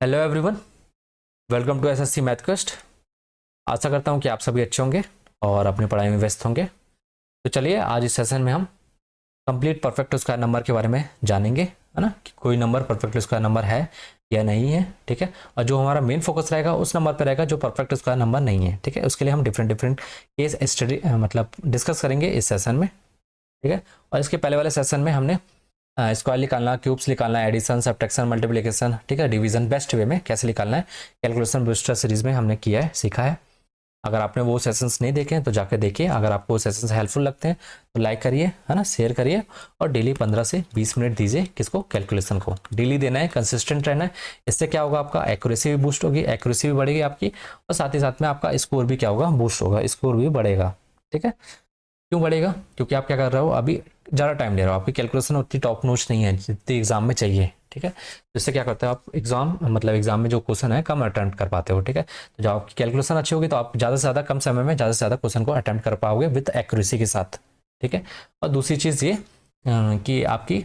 Hello everyone, welcome to SSC math quest. आशा करता हूँ कि आप सभी अच्छे होंगे और अपनी पढ़ाई में व्यस्त होंगे। तो चलिए आज इस सेशन में हम कंप्लीट परफेक्ट स्क्वायर नंबर के बारे में जानेंगे, है ना, कि कोई नंबर परफेक्ट स्क्वायर नंबर है या नहीं है। ठीक है, और जो हमारा मेन फोकस रहेगा उस नंबर पर रहेगा जो परफेक्ट स्क्वायर नंबर नहीं है। ठीक है, उसके लिए हम डिफरेंट डिफरेंट केस स्टडी मतलब डिस्कस करेंगे इस सेशन में। ठीक है, और इसके पहले वाले सेशन में हमने स्क्वायर निकालना, क्यूब्स निकालना, एडिशन, सब्ट्रैक्शन, मल्टीप्लिकेशन, ठीक है, डिवीजन बेस्ट वे में कैसे निकालना है, कैलकुलेशन बूस्टर सीरीज में हमने किया है, सीखा है। अगर आपने वो सेशंस नहीं देखे हैं तो जाकर देखिए। अगर आपको वो सेशंस हेल्पफुल लगते हैं तो लाइक करिए, है ना, शेयर करिए और डेली 15 से 20 मिनट दीजिए। किसको? कैलकुलेशन को डेली देना है, कंसिस्टेंट रहना है। इससे क्या होगा, आपका एक्यूरेसी भी बूस्ट होगी, एक्यूरेसी भी बढ़ेगी आपकी, और साथ ही साथ में आपका स्कोर भी क्या होगा, बूस्ट होगा, स्कोर भी बढ़ेगा। ठीक है, क्यों बढ़ेगा? क्योंकि आप क्या कर रहे हो, अभी ज़्यादा टाइम ले रहे हो, आपकी कैलकुलेशन उतनी टॉप नोच नहीं है जितनी एग्जाम में चाहिए। ठीक है, तो इससे क्या करते हो आप, एग्जाम में जो क्वेश्चन है कम अटेम्प्ट कर पाते हो। ठीक है, तो जब आपकी कैलकुलेशन अच्छी होगी तो आप ज़्यादा से ज़्यादा कम समय में ज़्यादा से ज़्यादा क्वेश्चन को अटेम्प्ट कर पाओगे विद एक्यूरेसी के साथ। ठीक है, और दूसरी चीज़ ये कि आपकी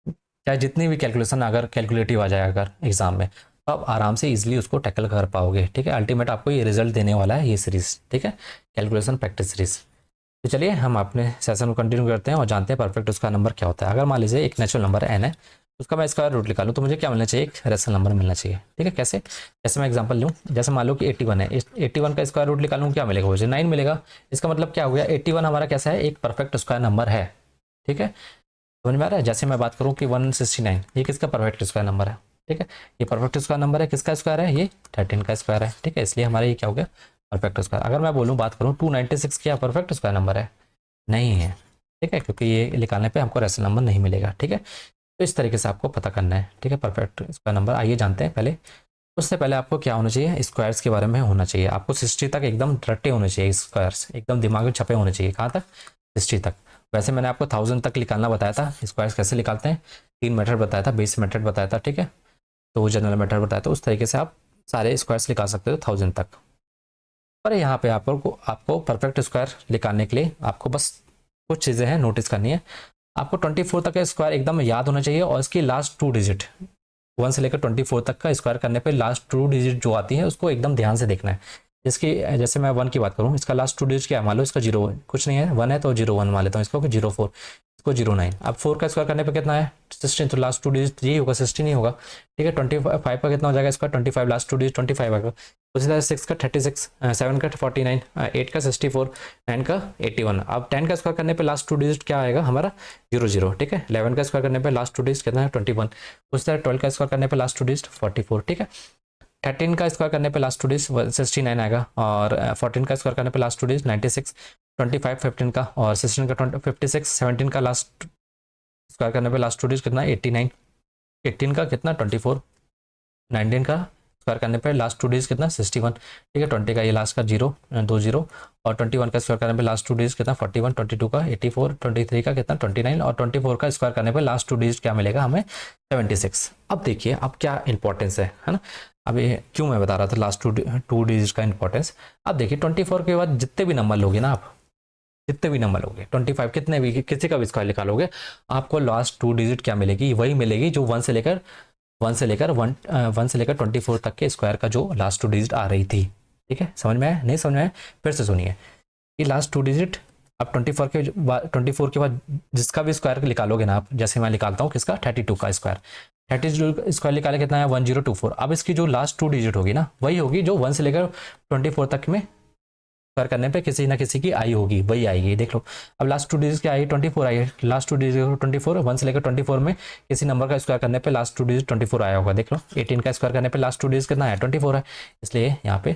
चाहे जितनी भी कैलकुलेशन अगर कैलकुलेटिव आ जाए अगर एग्जाम में, तो आप आराम से इजीली उसको टैकल कर पाओगे। ठीक है, अल्टीमेट आपको ये रिजल्ट देने वाला है ये सीरीज। ठीक है, कैलकुलेशन प्रैक्टिस सीरीज। तो चलिए हम अपने सेशन को कंटिन्यू करते हैं और जानते हैं परफेक्ट उसका नंबर क्या होता है। अगर मान लीजिए एक नेचुरल नंबर एन है, उसका मैं स्क्वायर रूट निकालूं तो मुझे क्या मिलना चाहिए, एक रेशनल नंबर मिलना चाहिए। ठीक है, कैसे? जैसे मैं एग्जांपल लूँ, जैसे मान लो कि 81 है, 81 का स्क्वायर रूट निकालूं क्या मिलेगा, मुझे 9 मिलेगा। इसका मतलब क्या हो गया, 81 हमारा कैसा है, एक परफेक्ट स्क्वायर नंबर है। ठीक है, समझ में आ रहा है? जैसे मैं बात करूँ कि 169 ये किसका परफेक्ट स्क्वायर नंबर है। ठीक है, ये परफेक्ट स्क्वायर नंबर है, किसका स्क्वायर है, ये 13 का स्क्वायर है। ठीक है, इसलिए हमारा ये क्या हो गया, परफेक्ट स्क्वायर। अगर मैं बोलूँ, बात करूँ 296 क्या परफेक्ट स्क्वायर नंबर है? नहीं है। ठीक है, क्योंकि ये निकालने पे हमको रेशनल नंबर नहीं मिलेगा। ठीक है, तो इस तरीके से आपको पता करना है। ठीक है, परफेक्ट स्क्वायर नंबर आइए जानते हैं। पहले उससे पहले आपको क्या होना चाहिए, स्क्वायर्स के बारे में होना चाहिए। आपको 60 तक एकदम रट्टे होने चाहिए, स्क्वायर्स एकदम दिमाग में छपे होने चाहिए। कहाँ तक? 60 तक। वैसे मैंने आपको 1000 तक निकालना बताया था। स्क्वायर्स कैसे निकालते हैं, 3 मेथड बताया था, बेस मेथड बताया था। ठीक है, तो जनरल मेथड बताया, तो उस तरीके से आप सारे स्क्वायर्स निकाल सकते हो 1000 तक। पर यहाँ पे आपको परफेक्ट स्क्वायर निकालने के लिए आपको बस कुछ चीज़ें हैं नोटिस करनी है। आपको 24 तक का स्क्वायर एकदम याद होना चाहिए और इसकी लास्ट 2 डिजिट 1 से लेकर 24 तक का स्क्वायर करने पे लास्ट 2 डिजिट जो आती है उसको एकदम ध्यान से देखना है। इसकी जैसे मैं 1 की बात करूँ, इसका लास्ट 2 डिजिट क्या है, मान लो इसका 0 कुछ नहीं है, 1 है तो 0 1 मान लेता हूँ इसको, 04 इसको 09। अब 4 का स्क्वायर करने पे कितना है, 16, तो लास्ट 2 डिजिट यही होगा, 16 ही होगा। ठीक है, 25 का कितना हो जाएगा इसका, 25 लास्ट 2 डिजिट 25 आएगा। उसी तरह 6 का 36, 7 का 49, 8 का 64, 9 का 81। अब 10 का स्क्वायर करने पे लास्ट 2 डिजिट क्या आएगा हमारा, 00। ठीक है, 11 का स्क्वायर करने पे लास्ट 2 डिजिट कितना है, 21। उसी तरह 12 का स्क्वायर करने पे लास्ट 2 डिजिट 44। ठीक है, 13 का स्क्वायर करने पे लास्ट 2 डिजिट 69 आएगा, और 14 का स्क्वायर करने पे लास्ट 2 डिजिट 96, 25 15 का, और 16 का 56, 17 का लास्ट स्क्वायर करने पे लास्ट 2 डिजिट कितना, 89, 18 का कितना 24, 19 का स्क्वायर करने पे लास्ट 2 डिजिट कितना 61। ठीक है, 20 का ये लास्ट का 0 2 0, और 21 का स्क्वायर करने पे लास्ट 2 डिजिट कितना 41, 22 का 84, 23 का कितना 29, और 24 का स्क्वायर करने पे लास्ट 2 डिजिट क्या मिलेगा हमें, 76। अब देखिए अब क्या इंपॉर्टेंस है ना। अब ये क्यों मैं बता रहा था लास्ट टू डिजिट का इंपॉर्टेंस। अब देखिए 24 के बाद जितने भी नंबर लोगे ना आप, जितने भी नंबर लोगे 25 कितने भी किसी का भी स्क्वायर निकालोगे, आपको लास्ट 2 डिजिट क्या मिलेगी, वही मिलेगी जो 1 से लेकर 24 तक के स्क्वायर का जो लास्ट 2 डिजिट आ रही थी। ठीक है, समझ में आया? नहीं समझ में आया? फिर से सुनिए, ये लास्ट 2 डिजिट अब 24 के बाद जिसका भी स्क्वायर निकालोगे ना आप, जैसे मैं निकालता हूँ किसका, 32 का स्क्वायर, 32 स्क्वायर निकाले कितना है 1024। अब इसकी जो लास्ट 2 डिजिट होगी ना, वही होगी जो 1 से लेकर 24 तक में स्क्वायर करने पे किसी ना किसी की आई होगी, वही आएगी। देख लो, अब लास्ट 2 डिजिट क्या आई, 24 आई है, लास्ट 2 डिजिट 24, 1 से लेकर 24 में किसी नंबर का स्क्वायर करने पे लास्ट 2 डिजिट 24 आया होगा। देख लो, 18 का स्क्वायर करने पे लास्ट 2 डिजिट कितना है, 24 है। इसलिए यहाँ पे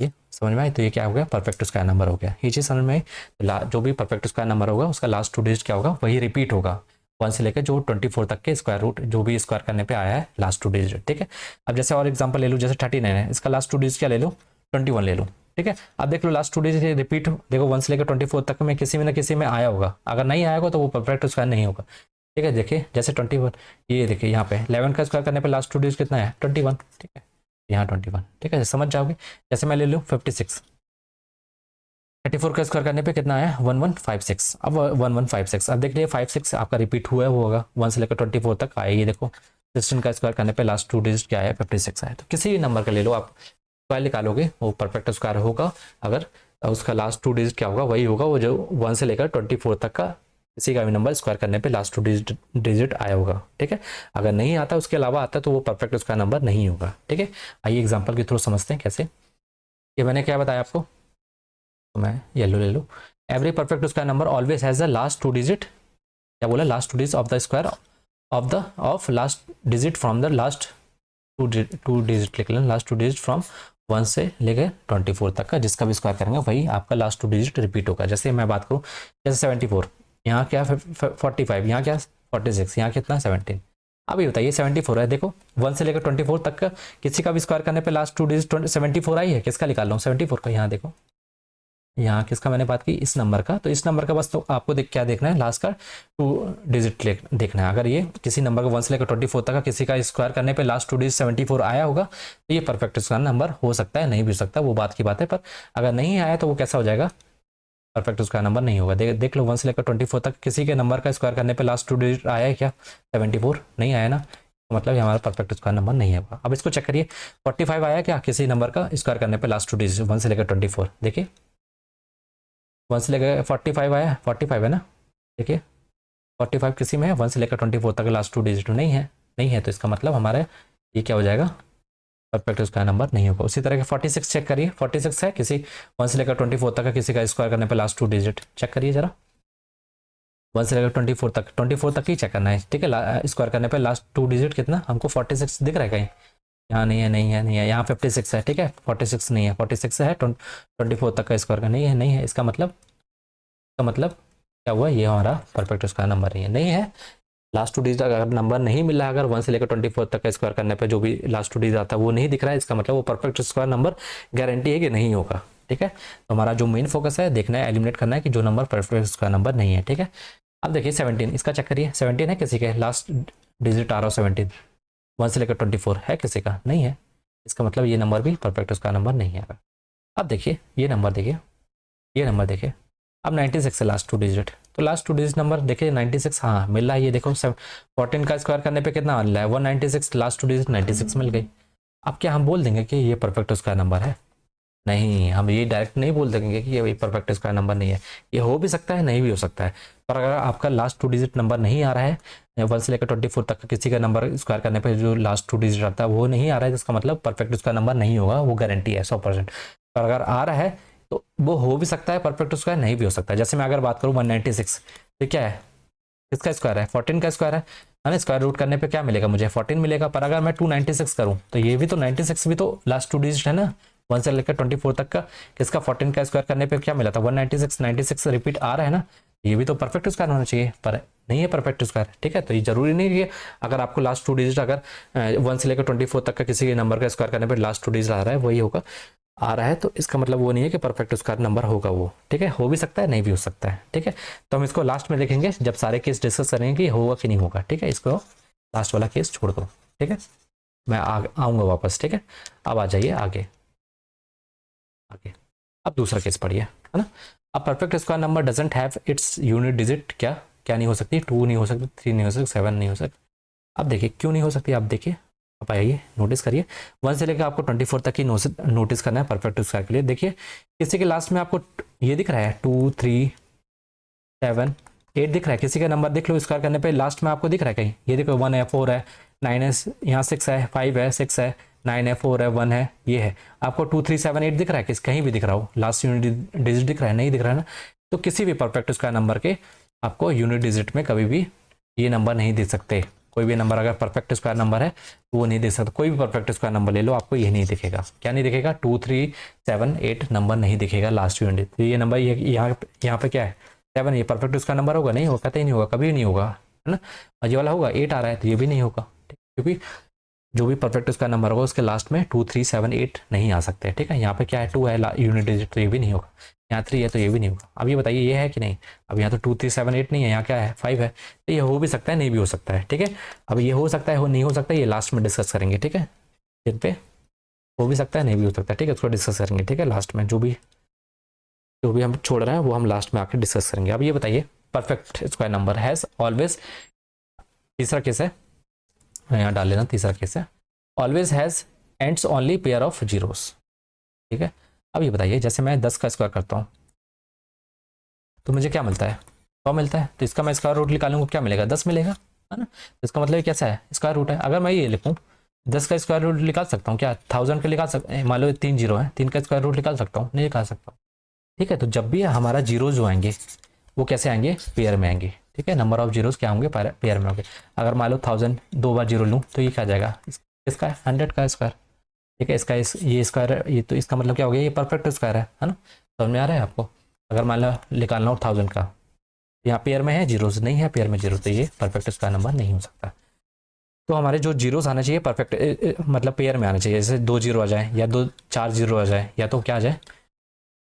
ये समझ में आई, तो ये क्या हो गया, परफेक्ट स्क्वायर नंबर हो गया। ये चीज़ समझ में आई, तो जो भी परफेक्ट स्क्वायर नंबर होगा उसका लास्ट 2 डिजिट क्या होगा, वही रिपीट होगा 1 से लेकर जो 24 तक के स्क्वायर रूट जो भी स्क्वायर करने पे आया है लास्ट 2 डिजिट। ठीक है, अब जैसे और एग्जांपल ले लूँ, जैसे 39 है, इसका लास्ट 2 डिजिट क्या ले लो, 21 ले लो। ठीक है, अब देख लो लास्ट 2 डिजिट रिपीट, देखो 1 से लेकर 24 तक में किसी में ना किसी में आया होगा, अगर नहीं आया होगा तो वो परफेक्ट स्क्वायर नहीं होगा। ठीक है, देखिए जैसे 21, ये देखिए यहाँ पे 11 का स्क्वायर करने पे लास्ट 2 डिजिट कितना है, 21। ठीक है, यहाँ 21। ठीक है, समझ जाओगे। जैसे मैं ले लूँ 56, 34 का स्क्वायर करने पे कितना आया, 1156। अब 1156, अब देख लीजिए 56 आपका रिपीट हुआ है, वो होगा 1 से लेकर 24 तक आएगी। देखो 16 का स्क्वायर करने पे लास्ट 2 डिजिट क्या है 56 है। तो किसी भी नंबर का ले लो, आप स्क्वायर निकालोगे वो परफेक्ट स्क्वायर होगा, अगर उसका लास्ट 2 डिजिट क्या होगा वही होगा वो जो 1 से लेकर 24 तक का किसी का भी नंबर स्क्वायर करने पे लास्ट 2 डिजिट आया होगा। ठीक है, अगर नहीं आता उसके अलावा आता तो वो परफेक्ट स्क्वायर नंबर नहीं होगा। ठीक है, आइए एग्जाम्पल के थ्रू समझते हैं कैसे। ये मैंने क्या बताया आपको, तो मैं येलो ले लो। Every perfect square number always has the last 2 digit, क्या बोला, last 2 digit of the square of last digit from the last 2 digit लिख लें, लास्ट 2 डिजिट फ्रॉम 1 से लेकर 24 तक का जिसका भी स्क्वायर करेंगे वही आपका लास्ट 2 डिजिट रिपीट होगा। जैसे मैं बात करूँ, जैसे 74, यहाँ क्या 45, यहाँ क्या 46, यहाँ कितना 17। अब ये बताइए 74 है, देखो 1 से लेकर 24 तक का किसी का भी स्क्वायर करने पे लास्ट 2 डिजिट 74 आई है, किसका निकाल रहा हूँ 74 का। यहाँ देखो, यहाँ किसका मैंने बात की, इस नंबर का। तो इस नंबर का बस तो आपको क्या देखना है, लास्ट का 2 डिजिट देखना है। अगर ये किसी नंबर का 1 से लेकर 24 तक का किसी का स्क्वायर करने पे लास्ट 2 डिजिट 74 आया होगा तो ये परफेक्ट स्क्वायर नंबर हो सकता है, नहीं भी हो सकता, वो बात की बात है। पर अगर नहीं आया तो वो कैसा हो जाएगा, परफेक्ट स्क्वायर नंबर नहीं होगा। देख लो 1 से लेकर 24 तक किसी के नंबर का स्क्वायर करने पे लास्ट 2 डिजिट आया है क्या 74, नहीं आया ना, तो मतलब ये हमारा परफेक्ट स्क्वायर नंबर नहीं होगा। अब इसको चेक करिए, 45 आया क्या किसी नंबर का स्क्वायर करने पे लास्ट 2 डिजिट 1 से लेकर 24, देखिए 1 से लेकर 45 आया, 45 है ना, देखिए 45 किसी में है 1 से लेकर 24 तक लास्ट 2 डिजिट नहीं है, नहीं है, तो इसका मतलब हमारे ये क्या हो जाएगा, परफेक्ट स्क्वायर नंबर नहीं होगा। उसी तरह के 46 चेक करिए, 46 है किसी 1 से लेकर 24 तक का किसी का स्क्वायर करने पे लास्ट 2 डिजिट, चेक करिए जरा 1 से लेकर 24 तक ही चेक करना है। ठीक है, स्क्वायर करने पे लास्ट 2 डिजिट कितना, हमको 46 दिख रहा है कहीं, यहाँ नहीं है, नहीं है, नहीं है, यहाँ 56 है। ठीक है, 46 नहीं है, 46 है 24 तक का स्क्वायर का नहीं है, नहीं है, इसका मतलब क्या हुआ, ये हमारा परफेक्ट स्क्वायर नंबर नहीं है, नहीं है। लास्ट 2 डिजिट अगर नंबर नहीं मिल रहा है, अगर 1 से लेकर 24 तक का स्क्वायर करने पे जो भी लास्ट 2 डिजिट आता है वो नहीं दिख रहा है, इसका मतलब वो परफेक्ट स्क्वायर नंबर गारंटी है कि नहीं होगा। ठीक है, तो हमारा जो मेन फोकस है देखना है, एलिमिनेट करना है कि जो नंबर परफेक्ट स्क्वायर नंबर नहीं है। ठीक है, अब देखिए 17, इसका चेक करिए, 17 है किसी के लास्ट डिजिट आ रहा हो 17, 1 से लेकर 24 है किसी का, नहीं है, इसका मतलब ये नंबर भी परफेक्ट स्क्वायर नंबर नहीं है। अब देखिए ये नंबर देखिए, ये नंबर देखिए, अब 96 है लास्ट 2 डिजिट, तो लास्ट 2 डिजिट नंबर देखिए 96, हाँ मिल रहा है, ये देखो 14 का स्क्वायर करने पे कितना मिल रहा है 196, लास्ट 2 डिजिट 96 मिल गई। अब क्या हम बोल देंगे कि ये परफेक्ट स्क्वायर नंबर है, नहीं, हम ये डायरेक्ट नहीं बोल देंगे कि ये परफेक्ट स्क्वायर नंबर नहीं है, ये हो भी सकता है नहीं भी हो सकता है। पर अगर आपका लास्ट 2 डिजिट नंबर नहीं आ रहा है 1 से लेकर 24 तक का किसी का नंबर स्क्वायर करने पे जो लास्ट 2 डिजिट आता है वो नहीं आ रहा है, जिसका मतलब परफेक्ट स्क्वायर नंबर नहीं होगा, वो गारंटी है 100%। पर अगर आ रहा है तो वो हो भी सकता है परफेक्ट स्क्वायर, नहीं भी हो सकता है। जैसे मैं अगर बात करूँ 196, तो क्या है, किसका स्क्वायर है 14 का स्क्वायर है ना, स्क्वायर रूट करने पे क्या मिलेगा मुझे 14 मिलेगा। पर अगर मैं 296 करूँ तो ये भी तो 96 भी तो लास्ट 2 डिजिट है ना, 1 से लेकर 24 तक का किसका 14 का स्क्वायर करने पे क्या मिला था 196, 96 रिपीट आ रहा है ना, ये भी तो परफेक्ट स्क्वायर होना चाहिए, पर नहीं है परफेक्ट स्क्वायर। ठीक है, तो ये जरूरी नहीं है अगर आपको लास्ट 2 डिजिट अगर 1 से लेकर 24 तक का किसी के नंबर का स्क्वायर करने पे लास्ट 2 डिजिट आ रहा है वही होगा, आ रहा है, तो इसका मतलब वो नहीं है कि परफेक्ट स्क्वायर नंबर होगा वो। ठीक है, हो भी सकता है नहीं भी हो सकता है। ठीक है, तो हम इसको लास्ट में देखेंगे जब सारे केस डिस्कस करेंगे कि होगा कि नहीं होगा। ठीक है, इसको लास्ट वाला केस छोड़ दो। ठीक है, मैं आऊँगा वापस। ठीक है, अब आ जाइए आगे आगे, अब दूसरा केस पढ़िए, है ना। अब perfect square number doesn't have its unit digit, क्या नहीं हो सकती, 2 नहीं हो सकती, 3 नहीं हो सकती, 7 नहीं हो सकती। अब देखिए क्यों नहीं हो सकती, आप देखिए, आप आइए नोटिस करिए, 1 से लेकर आपको 24 तक ही नोटिस करना है परफेक्ट स्क्वायर के लिए। देखिए किसी के लास्ट में आपको ये दिख रहा है 2, 3, 7, 8 दिख रहा है, किसी का नंबर देख लो स्क्वायर करने पे लास्ट में आपको दिख रहा है कहीं, ये देखो 1 है, 4 है, 9 है, यहाँ 6 है, 5 है, 6 है, 9 है, 4 है, 1 है, ये है, आपको 2, 3, 7, 8 दिख रहा है, किस कहीं भी दिख रहा हो, लास्ट यूनिट डिजिट दिख रहा है, नहीं दिख रहा है ना। तो किसी भी परफेक्ट स्क्वायर नंबर के आपको यूनिट डिजिट में कभी भी ये नंबर नहीं दिख सकते। कोई भी नंबर अगर परफेक्ट स्क्वायर नंबर है तो वो नहीं दिख सकता, कोई भी परफेक्ट स्क्वायर नंबर ले लो आपको ये नहीं दिखेगा, क्या नहीं दिखेगा, 2, 3, 7, 8 नंबर नहीं दिखेगा लास्ट यूनिट। तो ये नंबर यहाँ पे क्या है 7, ये परफेक्ट स्क्वायर नंबर होगा, नहीं होगा, कतई नहीं होगा, कभी नहीं होगा, है ना। और ये वाला होगा 8 आ रहा है तो ये भी नहीं होगा, क्योंकि जो भी परफेक्ट स्क्वायर नंबर होगा उसके लास्ट में 2, 3, 7, 8 नहीं आ सकते। ठीक है, यहाँ पे क्या है 2 है यूनिट डिजिट तो ये भी नहीं होगा, यहाँ 3 है तो ये भी नहीं होगा। अब ये बताइए ये है कि नहीं, अब यहाँ तो 2, 3, 7, 8 नहीं है, यहाँ क्या है 5 है, तो ये हो भी सकता है नहीं भी हो सकता है। ठीक है, अब ये हो सकता है नहीं हो सकता है ये लास्ट में डिस्कस करेंगे। ठीक है, जिन पे हो भी सकता है नहीं भी हो सकता है, ठीक है, उसको डिस्कस करेंगे। ठीक है, लास्ट में जो भी हम छोड़ रहे हैं वो हम लास्ट में आकर डिस्कस करेंगे। अब ये बताइए perfect square number has always, तीसरा केस है यहाँ डाल लेना, तीसरा केस है always has ends only pair of zeros. ठीक है, अब ये बताइए जैसे मैं 10 का स्क्वायर करता हूँ तो मुझे क्या मिलता है, 100 मिलता है, तो इसका मैं स्क्वायर रूट निकालूंगा क्या मिलेगा, 10 मिलेगा, है ना। तो इसका मतलब ये कैसा है, स्क्वायर रूट है। अगर मैं ये लिखूँ 10 का स्क्वायर रूट निकाल सकता हूँ क्या, 1000 का निकाल सकता, मान लो 3 जीरो है, 3 का स्क्वायर रूट निकाल सकता हूँ, नहीं निकाल सकता हूँ। ठीक है, तो जब भी हमारा जीरो जो आएंगे वो कैसे आएंगे, पेयर में आएंगे। ठीक है, नंबर ऑफ जीरोस क्या होंगे, पेयर में होंगे। अगर मान लो 1000 दो बार जीरो लूँ तो ये क्या आ जाएगा, इसका 100 का स्क्वायर। ठीक है, ये स्क्वायर, ये तो इसका मतलब क्या हो गया, ये परफेक्ट स्क्वायर है ना। समझ में आ रहा है आपको। अगर मान लो निकालना हो 1000 का, यहाँ पेयर में है जीरोस, नहीं है पेयर में जीरो, तो ये परफेक्ट स्क्वायर नंबर नहीं हो सकता। तो हमारे जो जीरोस आना चाहिए परफेक्ट मतलब पेयर में आना चाहिए, जैसे 2 जीरो आ जाए या 4 जीरो आ जाए या तो क्या आ जाए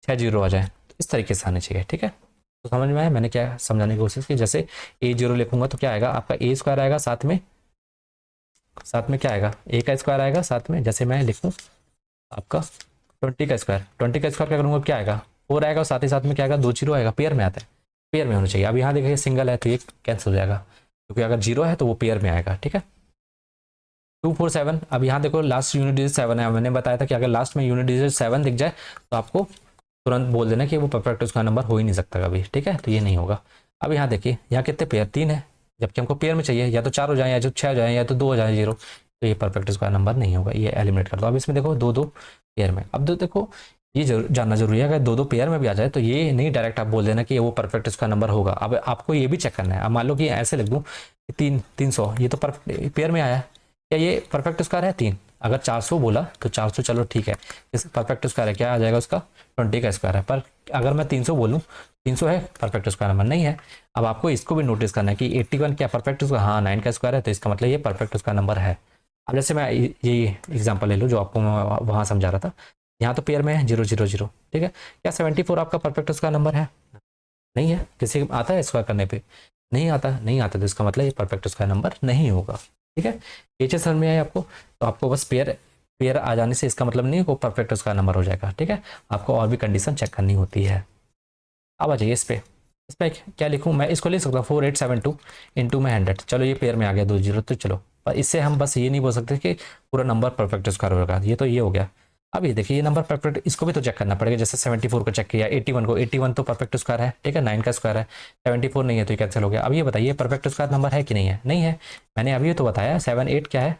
6 जीरो आ जाए, तो इस तरीके से आने चाहिए। ठीक है, तो समझ में आया मैंने क्या समझाने की कोशिश की। जैसे ए जीरो लिखूंगा तो क्या आएगा आपका, ए स्क्वायर आएगा, साथ में क्या आएगा, ए का स्क्वायर आएगा साथ में। जैसे मैं लिखूँ आपका 20 का स्क्वायर, 20 का स्क्वायर क्या करूँगा, क्या आएगा 4 आएगा, और साथ में क्या आएगा 2 जीरो आएगा, पेयर में आता है, पेयर में होना चाहिए। अब यहाँ देखिए सिंगल है तो ये कैंसिल हो जाएगा, क्योंकि अगर जीरो है तो वो पेयर में आएगा। ठीक है, 247, अब यहाँ देखो लास्ट यूनिट डिजिट 7 है, मैंने बताया था कि अगर लास्ट में यूनिट डिजिट 7 दिख जाए तो आपको तुरंत बोल देना कि वो परफेक्ट उसका नंबर हो ही नहीं सकता कभी। ठीक है, तो ये नहीं होगा। अब यहाँ देखिए यहाँ कितने पेयर, 3 है, जबकि हमको पेयर में चाहिए या तो 4 हो जाए या तो 6 हो जाए या तो 2 हो जाए जीरो, तो ये परफेक्ट स्क्वायर नंबर नहीं होगा, ये एलिमिनेट कर दो। अब इसमें देखो 2 पेयर में, अब देखो ये जानना जरूरी है, अगर 2 पेयर में भी आ जाए तो ये नहीं डायरेक्ट आप बोल देना कि वो परफेक्ट स्क्वायर नंबर होगा। अब आपको ये भी चेक करना है। अब मान लो कि ऐसे लिख दूँ 300, ये तो परफेक्ट पेयर में आया, क्या ये परफेक्ट स्क्वायर है 3। अगर 400 बोला तो 400 चलो ठीक है, इस परफेक्ट स्क्वायर है, क्या आ जाएगा उसका 20 का स्क्वायर है। पर अगर मैं 300 बोलूँ, 300 है परफेक्ट स्क्वायर नंबर नहीं है। अब आपको इसको भी नोटिस करना है कि 81 क्या परफेक्ट स्क्वायर, हाँ 9 का स्क्वायर है, तो इसका मतलब ये परफेक्ट स्क्वायर नंबर है। अब जैसे मैं ये एग्जाम्पल ले लूँ जो आपको मैं वहाँ समझा रहा था, यहाँ तो पेयर में है 000। ठीक है, क्या 74 आपका परफेक्ट स्क्वायर नंबर है, नहीं है। किसी आता है स्क्वायर करने पे, नहीं आता, तो इसका मतलब ये परफेक्ट स्क्वायर नंबर नहीं होगा। ठीक है, ये चीज़ समझ में आई आपको। तो आपको बस पेयर आ जाने से इसका मतलब नहीं है वो परफेक्ट स्क्वायर नंबर हो जाएगा। ठीक है, आपको और भी कंडीशन चेक करनी होती है। अब आ जाइए इस पे क्या लिखूँ, मैं इसको लिख सकता हूँ 4872 इंटू में 100। चलो ये पेयर में आ गया 2 जीरो, तो चलो, पर इससे हम बस ये नहीं बोल सकते कि पूरा नंबर परफेक्ट स्क्वायर होगा, ये तो ये हो गया। अब ये देखिए ये नंबर परफेक्ट, इसको भी तो चेक करना पड़ेगा। जैसे 74 को चेक किया, 81 को, 81 तो परफेक्ट स्क्वायर है। ठीक है, 9 का स्क्वायर है, 74 नहीं है तो ये कैंसिल हो गया। अब ये बताइए परफेक्ट स्क्वायर नंबर है कि नहीं है, नहीं है। मैंने अभी तो बताया 78 क्या है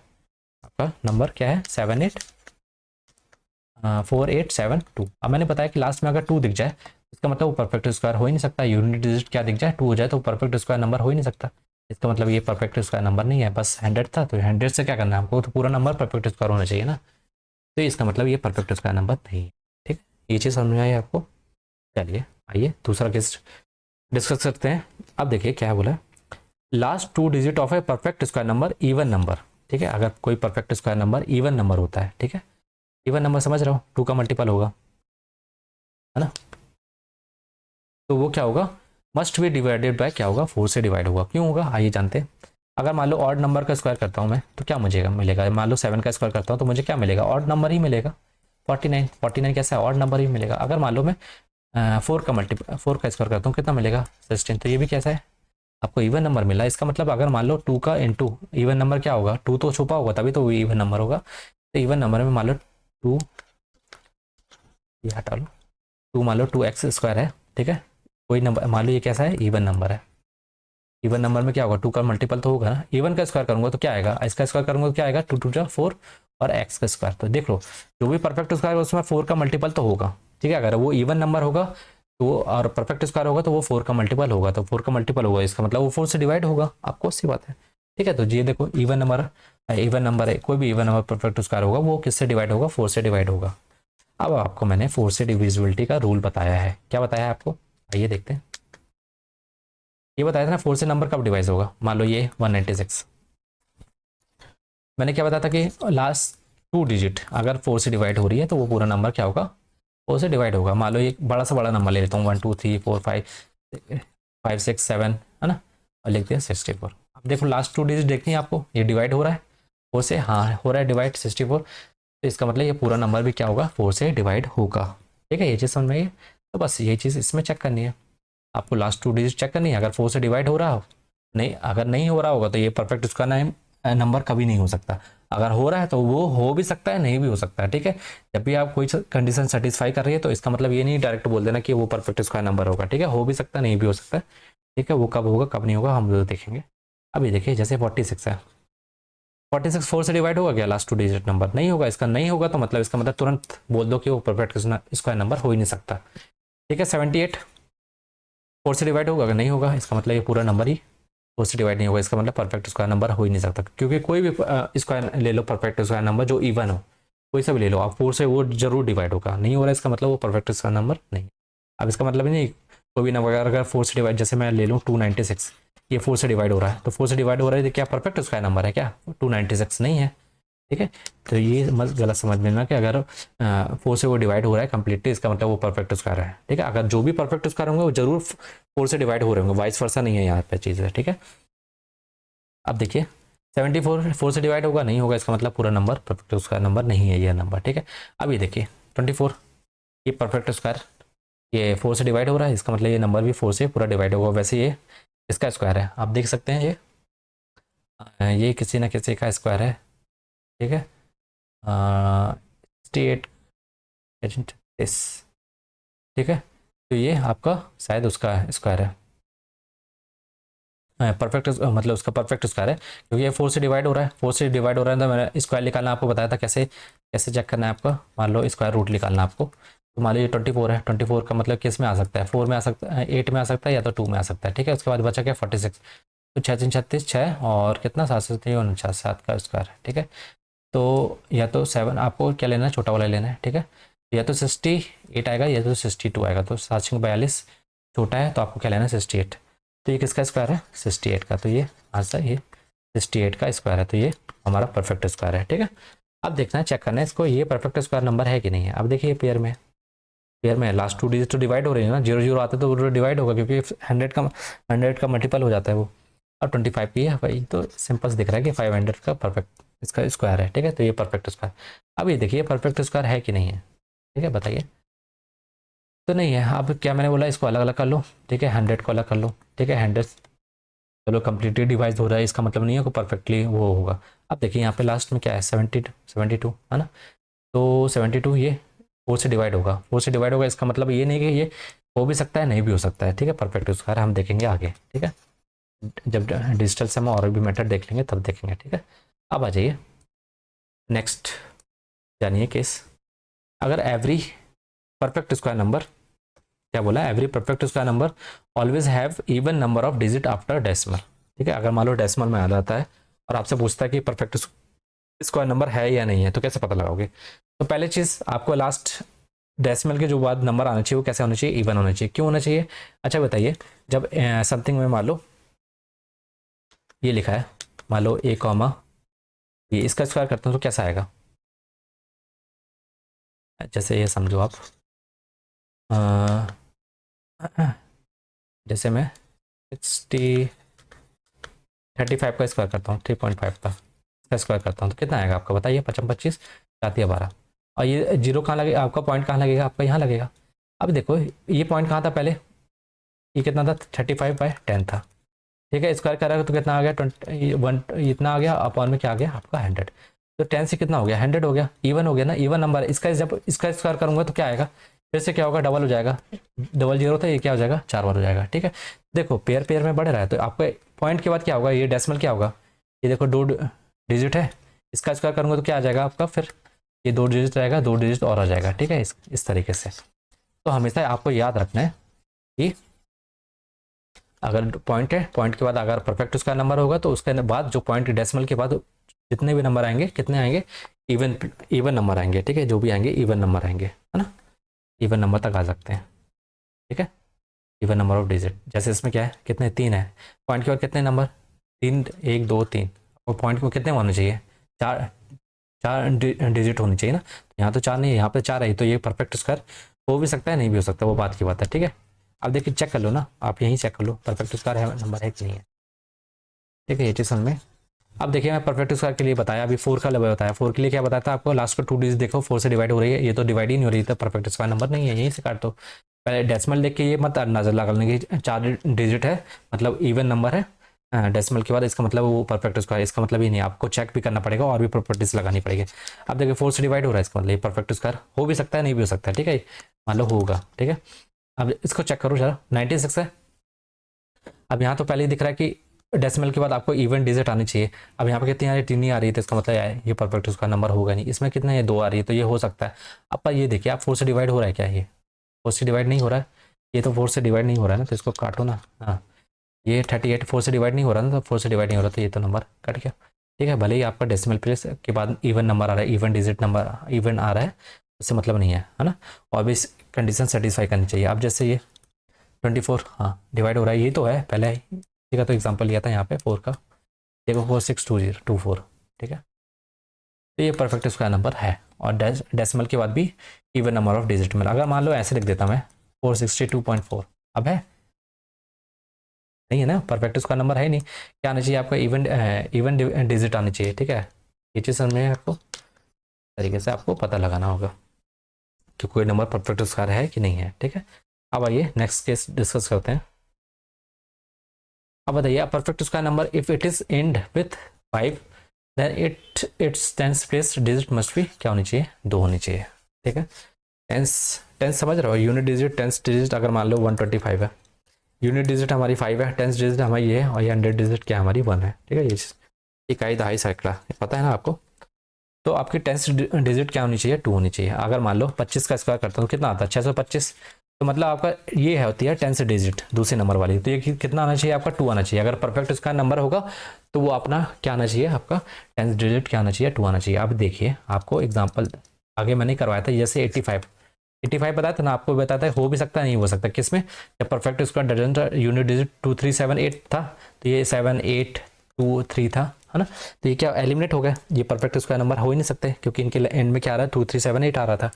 आपका नंबर, क्या है 4872। अब मैंने बताया कि लास्ट में अगर 2 दिख जाए इसका मतलब वो परफेक्ट स्क्वायर हो ही नहीं सकता। यूनिट डिजिट क्या दिख जाए 2 हो जाए तो परफेक्ट स्क्वायर नंबर हो ही नहीं सकता। इसका मतलब ये परफेक्ट स्क्वायर नंबर नहीं है। बस 100 था तो 100 से क्या करना है हमको, तो पूरा नंबर परफेक्ट स्क्वायर होना चाहिए ना, तो इसका मतलब ये परफेक्ट स्क्वायर नंबर नहीं है। ठीक है, ये चीज़ समझ में आई आपको। चलिए आइए दूसरा केस डिस्कस करते हैं। अब देखिए क्या है बोला, last 2 digit of a perfect square number even number. ठीक है, अगर कोई perfect square number even number होता है, ठीक है, इवन नंबर समझ रहा हो, 2 का मल्टीपल होगा, है ना, तो वो क्या होगा, मस्ट बी डिवाइडेड बाय क्या होगा, 4 से डिवाइड होगा। क्यों होगा आइए जानते हैं। अगर मान लो ऑड नंबर का स्क्वायर करता हूँ मैं तो क्या मुझे मिलेगा, मान लो 7 का स्क्वायर करता हूँ तो मुझे क्या मिलेगा, ऑड नंबर ही मिलेगा। 49 कैसा है, ऑड नंबर ही मिलेगा। अगर मान लो मैं 4 का स्क्वायर करता हूँ कितना मिलेगा 16, तो ये भी कैसा है आपको इवन नंबर मिला। इसका मतलब अगर मान लो 2 का इंटू इवन नंबर क्या होगा, 2 तो छुपा होगा तभी तो इवन नंबर होगा। तो इवन नंबर में मान लो 2, ये हटा लो, 2 मान लो 2x स्क्वायर है। ठीक है, कोई नंबर मान लो ये कैसा है, इवन नंबर है। इवन नंबर में क्या होगा, 2 का मल्टीपल तो होगा ना। इवन का स्क्वायर करूंगा तो क्या आएगा, इसका स्क्वायर करूंगा तो क्या आएगा, 2 2 4 और x का स्क्वायर। तो देख लो जो भी परफेक्ट स्क्वायर उसमें 4 का मल्टीपल तो होगा। ठीक है, अगर वो इवन नंबर होगा तो और परफेक्ट स्क्वायर होगा तो वो 4 का मल्टीपल होगा, तो 4 का मल्टीपल होगा इसका मतलब वो 4 से डिवाइड होगा। आपको सी बात है। ठीक है, तो ये देखो इवन नंबर है, कोई भी इवन नंबर परफेक्ट स्क्वायर होगा वो किससे डिवाइड होगा, 4 से डिवाइड होगा। अब आपको मैंने 4 से डिविजिबिलिटी का रूल बताया है। क्या बताया है आपको, आइए देखते हैं। ये बताया था ना 4 से नंबर कब डिवाइड होगा, मान लो ये 196, मैंने क्या बताया था कि लास्ट 2 डिजिट अगर 4 से डिवाइड हो रही है तो वो पूरा नंबर क्या होगा, 4 से डिवाइड होगा। मान लो एक बड़ा से बड़ा नंबर ले लेता हूँ 1 2 3 4 5 6 7, है ना, और लिखते हैं 64। अब देखो लास्ट 2 डिजिट देखनी है आपको, ये डिवाइड हो रहा है 4 से, हाँ हो रहा है डिवाइड 64, तो इसका मतलब ये पूरा नंबर भी क्या होगा 4 से डिवाइड होगा। ठीक है, ये चीज़ समझ में आई। तो बस ये चीज़ इसमें चेक करनी है आपको, लास्ट 2 डिजिट चेक करनी है। अगर 4 से डिवाइड हो रहा हो, नहीं अगर नहीं हो रहा होगा तो ये परफेक्ट उसका नाम नंबर कभी नहीं हो सकता। अगर हो रहा है तो वो हो भी सकता है, नहीं भी हो सकता है, ठीक है। जब भी आप कोई कंडीशन सेटिस्फाई कर रही है तो इसका मतलब ये नहीं डायरेक्ट बोल देना कि वो परफेक्ट स्क्वायर नंबर होगा, ठीक है। हो भी सकता है, नहीं भी हो सकता है, ठीक है। वो कब होगा कब नहीं होगा हम लोग देखेंगे। अभी देखिए जैसे 46 है, 46 4 से डिवाइड होगा क्या लास्ट 2 डिजिट नंबर? नहीं होगा। इसका नहीं होगा तो मतलब इसका मतलब तुरंत बोल दो कि वो परफेक्ट स्क्वायर नंबर हो ही नहीं सकता, ठीक है। 78 4 से डिवाइड होगा? नहीं होगा। इसका मतलब ये पूरा नंबर ही 4 से डिवाइड नहीं होगा, इसका मतलब परफेक्ट स्क्वायर नंबर हो ही नहीं सकता। क्योंकि कोई भी स्क्वायर ले लो, परफेक्ट स्क्वायर नंबर जो इवन हो, कोई सा भी ले लो आप, 4 से वो जरूर डिवाइड होगा। नहीं हो रहा है इसका मतलब वो परफेक्ट स्क्वायर नंबर नहीं। अब इसका मतलब नहीं कोई भी नंबर अगर 4 से डिवाइड, जैसे मैं ले लूँ 296, ये 4 से डिवाइड हो रहा है, तो 4 से डिवाइड हो रहा है तो क्या परफेक्ट स्क्वायर नंबर है क्या? 296 नहीं है, ठीक है। तो ये मत गलत समझ में ना कि अगर 4 से वो डिवाइड हो रहा है कंप्लीटली, इसका मतलब वो परफेक्ट स्क्वायर है, ठीक है। अगर जो भी परफेक्ट स्क्वायर होंगे वो जरूर 4 से डिवाइड हो रहे होंगे, वाइस वर्सा नहीं है यहाँ पे चीज़ है, ठीक है। अब देखिए 74 4 से डिवाइड होगा? नहीं होगा। इसका मतलब पूरा नंबर परफेक्ट स्क्वायर नंबर नहीं है ये नंबर, ठीक है। अब ये देखिए 24, ये परफेक्ट स्क्वायर, ये 4 से डिवाइड हो रहा है, इसका मतलब ये नंबर भी 4 से पूरा डिवाइड होगा। वैसे ये इसका स्क्वायर है, आप देख सकते हैं ये किसी ना किसी का स्क्वायर है, ठीक है। 68 इस, ठीक है। तो ये आपका शायद उसका स्क्वायर है, परफेक्ट मतलब उसका परफेक्ट स्क्वायर है, क्योंकि ये 4 से डिवाइड हो रहा है। 4 से डिवाइड हो रहा है तो मैंने स्क्वायर निकालना आपको बताया था कैसे कैसे चेक करना है आपका। मान लो स्क्वायर रूट निकालना आपको, तो मान लो ये 24 है, 24 का मतलब किस में आ सकता है? 4 में आ सकता है, 8 में आ सकता है, या तो 2 में आ सकता है, ठीक है। उसके बाद बचा क्या? 46, तो 6 3 36 6 और कितना 7 से 49 7 का स्क्वायर है, ठीक है। तो या तो 7 आपको क्या लेना है, छोटा वाला लेना है, ठीक है। या तो 68 आएगा या तो 62 आएगा, तो 7 42 छोटा है तो आपको क्या लेना है 68। तो ये किसका स्क्वायर है? 68 का। तो ये आंसर ये 68 का स्क्वायर है, तो ये हमारा परफेक्ट स्क्वायर है, ठीक है। अब देखना है, चेक करना है इसको, ये परफेक्ट स्क्वायर नंबर है कि नहीं है। अब देखिए पेयर में लास्ट 2 डिजिट तो डिवाइड हो रही है ना, 0 0 आते तो डिवाइड होगा, क्योंकि 100 का मल्टीपल हो जाता है वो। अब 25 की है भाई, तो सिंपल से दिख रहा है कि 500 का परफेक्ट इसका स्क्वायर है, ठीक है। तो ये परफेक्ट स्क्वायर। अब ये देखिए परफेक्ट स्क्वायर है कि नहीं है, ठीक है, बताइए। तो नहीं है। अब क्या मैंने बोला, इसको अलग अलग कर लो, ठीक है, 100 को अलग कर लो, ठीक है। 100 चलो कंप्लीटली डिवाइड हो रहा है, इसका मतलब नहीं है कि परफेक्टली वो होगा। अब देखिए यहाँ पे लास्ट में क्या है, 72 है ना, तो 72 ये 4 से डिवाइड होगा, 4 से डिवाइड होगा, इसका मतलब ये नहीं कि ये हो भी सकता है नहीं भी हो सकता है, ठीक है। परफेक्ट स्क्वायर हम देखेंगे आगे, ठीक है, जब डिजिटल से हम और भी मेथड देख लेंगे तब देखेंगे, ठीक है। अब आ जाइए नेक्स्ट, जानिए केस। अगर एवरी परफेक्ट स्क्वायर नंबर, क्या बोला, every perfect square number always have even number of digit after decimal, ठीक है। अगर मान लो डेसिमल में आ जाता है और आपसे पूछता है कि परफेक्ट स्क्वायर नंबर है या नहीं है, तो कैसे पता लगाओगे? तो पहले चीज़ आपको लास्ट डेसिमल के जो बाद नंबर आना चाहिए वो कैसे होना चाहिए? इवन होना चाहिए। क्यों होना चाहिए? अच्छा बताइए, जब समथिंग में मान लो ये लिखा है, मान लो ए कॉमा ये, इसका स्क्वायर करता हूँ तो कैसा आएगा? जैसे ये समझो आप, जैसे मैं 35 का स्क्वायर करता हूँ, 3.5 का स्क्वायर करता हूँ तो कितना आएगा आपका? बताइए। 55 25 7 या 12, और ये जीरो कहाँ लगेगा आपका? पॉइंट कहाँ लगेगा आपका? यहाँ लगेगा। अब देखो ये पॉइंट कहाँ था पहले, ये कितना था? 35/10 था, ठीक है। स्क्वायर करेगा तो कितना आ गया? 1 इतना आ गया, अपॉन में क्या आ गया आपका? 100। तो 10 से कितना हो गया? 100 हो गया, इवन हो गया ना, इवन नंबर। इसका जब इसका स्क्वायर करूंगा तो क्या आएगा? फिर से क्या होगा? डबल हो जाएगा, डबल जीरो था, ये क्या हो जाएगा? 4 बार हो जाएगा, ठीक है। देखो पेयर पेयर में बढ़ रहा है तो आपका पॉइंट के बाद क्या होगा? ये डेसिमल क्या होगा? ये देखो 2 डिजिट है, इसका स्क्वायर करूंगा तो क्या आ जाएगा आपका? फिर ये 2 डिजिट रहेगा, 2 डिजिट और आ जाएगा, ठीक है, इस तरीके से। तो हमेशा आपको याद रखना है कि अगर पॉइंट है, पॉइंट के बाद अगर परफेक्ट उसका नंबर होगा तो उसके बाद जो पॉइंट डेसिमल के बाद जितने भी नंबर आएंगे, कितने आएंगे? इवन इवन नंबर आएंगे, ठीक है। जो भी आएंगे इवन नंबर आएंगे, है ना, इवन नंबर तक आ सकते हैं, ठीक है। इवन नंबर ऑफ डिजिट, जैसे इसमें क्या है, कितने? 3 है, पॉइंट के बाद कितने नंबर? 3, 1 2 3, और पॉइंट को कितने होने चाहिए? 4 4 डिजिट होनी चाहिए ना। यहाँ तो 4 नहीं है, यहाँ पे 4 है, तो ये परफेक्ट स्क्वायर हो भी सकता है नहीं भी हो सकता, वो बात की बात है, ठीक है। अब देखिए चेक कर लो ना, आप यहीं चेक कर लो परफेक्ट स्क्वायर है नंबर है कि नहीं है, ठीक है, ये चीज़ समझ में। अब देखिए मैं परफेक्ट स्क्वायर के लिए बताया, अभी 4 का लेवल बताया, 4 के लिए क्या बताया था आपको? लास्ट को 2 डिजिट देखो, 4 से डिवाइड हो रही है, ये तो डिवाइड ही नहीं हो रही, तो परफेक्ट स्क्वायर नंबर नहीं है, यहीं से काट दो। पहले डेसिमल देख के ये मत अंदाजा लगा लेंगे 4 डिजिट है मतलब इवन नंबर है, डेसिमल के बाद इसका मतलब वो परफेक्ट स्क्वायर, इसका मतलब ये नहीं, आपको चेक भी करना पड़ेगा और भी प्रॉपर्टीज लगानी पड़ेगी। अब देखिए 4 से डिवाइड हो रहा है, इसका मतलब ये परफेक्ट स्क्वायर हो भी सकता है, नहीं भी हो सकता है, ठीक है, मान लो होगा, ठीक है। अब इसको चेक करो जरा, 96 है। अब यहाँ तो पहले ही दिख रहा है कि डेसिमल के बाद आपको इवन डिजिट आनी चाहिए। अब यहाँ पे कितनी आ रही है, 3 ही आ रही है, तो इसका मतलब ये परफेक्ट उसका नंबर होगा नहीं। इसमें कितना है, 2 आ रही है, तो ये हो सकता है। अब पर ये देखिए आप 4 से डिवाइड हो रहा है क्या, ये 4 से डिवाइड नहीं हो रहा है, ये तो 4 से डिवाइड नहीं हो रहा है ना, तो इसको काटो ना। हाँ, ये 38 4 से डिवाइड नहीं हो रहा ना, तो 4 से डिवाइड नहीं हो रहा, तो ये तो नंबर कट गया, ठीक है। भले ही आपका डेसिमल प्लेस के बाद इवन नंबर आ रहा है, इवन डिजिट नंबर इवन आ रहा है, उससे मतलब नहीं है ना। और भी इस कंडीशन सेटिस्फाई करनी चाहिए। अब जैसे ये 24 हाँ डिवाइड हो रहा है, ये तो है पहले ही का तो एग्जांपल लिया था यहाँ पे 4 का, देखो 462024, ठीक है। तो ये परफेक्ट स्क्वायर नंबर है। और डेसिमल के बाद भी इवन नंबर ऑफ डिजिट में, अगर मान लो ऐसे लिख देता मैं 462.4, अब है नहीं है ना, परफेक्ट स्क्वायर नंबर है नहीं। क्या आना चाहिए आपका, इवन डिजिट आनी चाहिए, ठीक है। ये चीज़ समझ में आपको तरीके से आपको पता लगाना होगा कि कोई नंबर परफेक्ट स्क्वायर है कि नहीं है, ठीक है। अब आइए नेक्स्ट केस डिस्कस करते हैं। अब बताइए perfect square number if it is end with 5 then its tens place digit must भी क्या होनी चाहिए, 2 होनी चाहिए, ठीक है। टेंस समझ रहे हो, यूनिट डिजिट टेंस डिजिट अगर मान लो 125 है, यूनिट डिजिट हमारी 5 है, टेंस डिजिट हमारी ये है, और ये 100 डिजिट क्या हमारी 1 है, ठीक है। ये इकाई दहाई सैकड़ा पता है ना आपको। तो आपकी टेंस डिजिट क्या होनी चाहिए, 2 होनी चाहिए। अगर मान लो 25 का स्क्वायर करता हूँ कितना आता है, 625, तो मतलब आपका ये है होती है टेंस डिजिट दूसरे नंबर वाली, तो ये कितना आना चाहिए आपका, 2 आना चाहिए। अगर परफेक्ट स्क्वायर नंबर होगा तो वो अपना क्या आना चाहिए, आपका टेंस डिजिट क्या आना चाहिए, 2 आना चाहिए। अब देखिए आपको एग्जाम्पल आगे मैंने करवाया था, जैसे 85 बताया था ना आपको, बताता है हो भी सकता है नहीं हो सकता, किसमें, जब perfect square doesn't unit digit 2378 था, तो ये 7823 था, है ना। तो ये क्या एलिमिनेट हो गया, ये परफेक्ट स्क्वायर नंबर हो ही नहीं सकते, क्योंकि इनके एंड में क्या आ रहा है, 2378 आ रहा था,